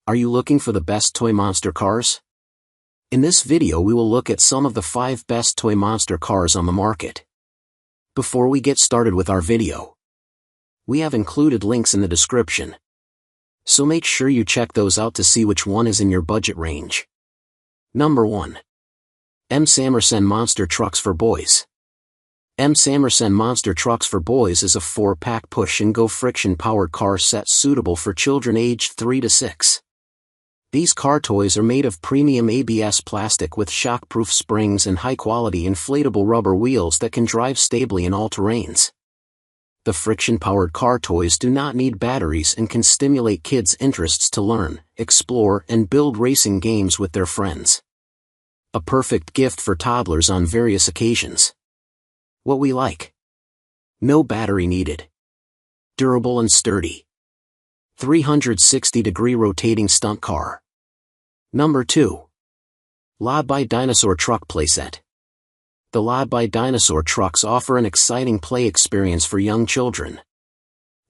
Are you looking for the best toy monster cars? In this video we will look at some of the 5 best toy monster cars on the market. Before we get started with our video, we have included links in the description, so make sure you check those out to see which one is in your budget range. Number 1. SANMERSEN Monster Trucks for Boys. SANMERSEN Monster Trucks for Boys is a 4-pack push-and-go friction-powered car set suitable for children aged 3 to 6. These car toys are made of premium ABS plastic with shock-proof springs and high-quality inflatable rubber wheels that can drive stably in all terrains. The friction-powered car toys do not need batteries and can stimulate kids' interests to learn, explore, and build racing games with their friends. A perfect gift for toddlers on various occasions. What we like: no battery needed. Durable and sturdy. 360-degree rotating stunt car. Number 2. LODBY Dinosaur Truck Playset. The LODBY Dinosaur trucks offer an exciting play experience for young children.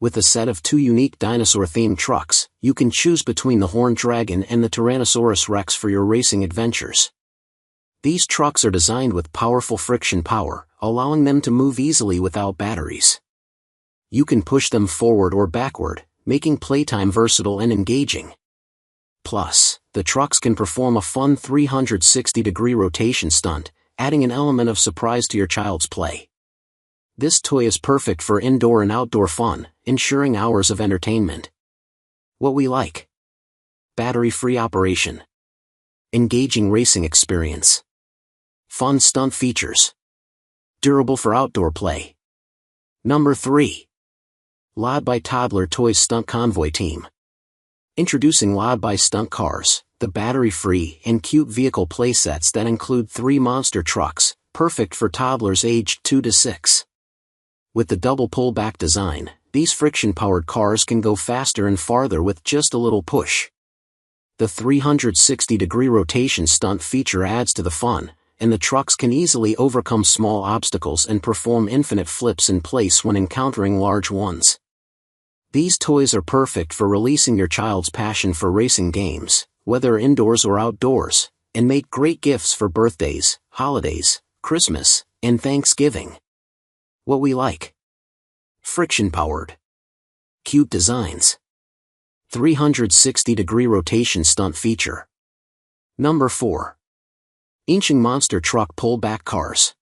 With a set of 2 unique dinosaur-themed trucks, you can choose between the Horned Dragon and the Tyrannosaurus Rex for your racing adventures. These trucks are designed with powerful friction power, allowing them to move easily without batteries. You can push them forward or backward, making playtime versatile and engaging. Plus, the trucks can perform a fun 360-degree rotation stunt, adding an element of surprise to your child's play. This toy is perfect for indoor and outdoor fun, ensuring hours of entertainment. What we like: battery-free operation, engaging racing experience, fun stunt features, durable for outdoor play. Number 3. LODBY Toddler Toys Stunt Convoy Team. Introducing LODBY Stunt Cars, the battery-free and cute vehicle playsets that include 3 monster trucks, perfect for toddlers aged 2 to 6. With the double pull-back design, these friction-powered cars can go faster and farther with just a little push. The 360-degree rotation stunt feature adds to the fun, and the trucks can easily overcome small obstacles and perform infinite flips in place when encountering large ones. These toys are perfect for releasing your child's passion for racing games, whether indoors or outdoors, and make great gifts for birthdays, holidays, Christmas, and Thanksgiving. What we like: friction-powered, cute designs, 360-degree rotation stunt feature. Number 4. YINSHENG Monster Truck Pullback Cars.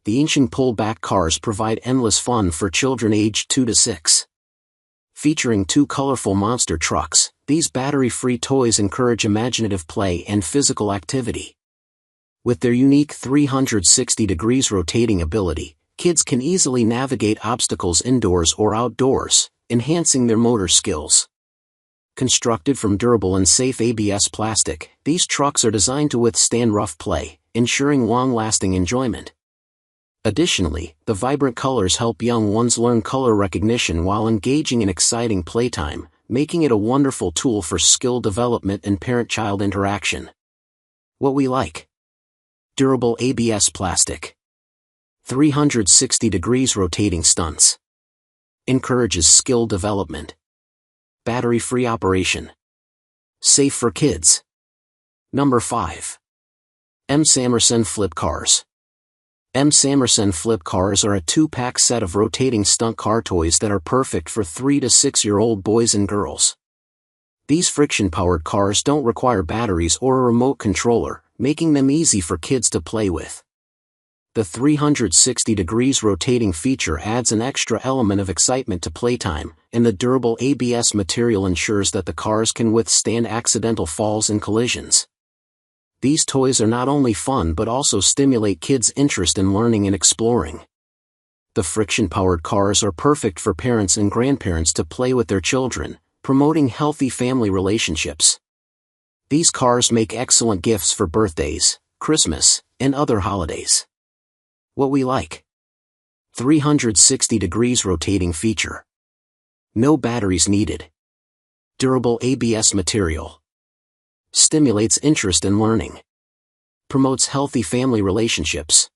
The YINSHENG pullback cars provide endless fun for children aged 2 to 6. Featuring 2 colorful monster trucks, these battery-free toys encourage imaginative play and physical activity. With their unique 360 degrees rotating ability, kids can easily navigate obstacles indoors or outdoors, enhancing their motor skills. Constructed from durable and safe ABS plastic, these trucks are designed to withstand rough play, ensuring long-lasting enjoyment. Additionally, the vibrant colors help young ones learn color recognition while engaging in exciting playtime, making it a wonderful tool for skill development and parent-child interaction. What we like: durable ABS plastic, 360 degrees rotating stunts, encourages skill development, battery-free operation, safe for kids. Number 5. SANMERSEN Flip Cars. SANMERSEN Flip Cars are a 2-pack set of rotating stunt car toys that are perfect for 3 to 6-year-old boys and girls. These friction-powered cars don't require batteries or a remote controller, making them easy for kids to play with. The 360 degrees rotating feature adds an extra element of excitement to playtime, and the durable ABS material ensures that the cars can withstand accidental falls and collisions. These toys are not only fun but also stimulate kids' interest in learning and exploring. The friction-powered cars are perfect for parents and grandparents to play with their children, promoting healthy family relationships. These cars make excellent gifts for birthdays, Christmas, and other holidays. What we like: 360 degrees rotating feature. No batteries needed. Durable ABS material. Stimulates interest in learning. Promotes healthy family relationships.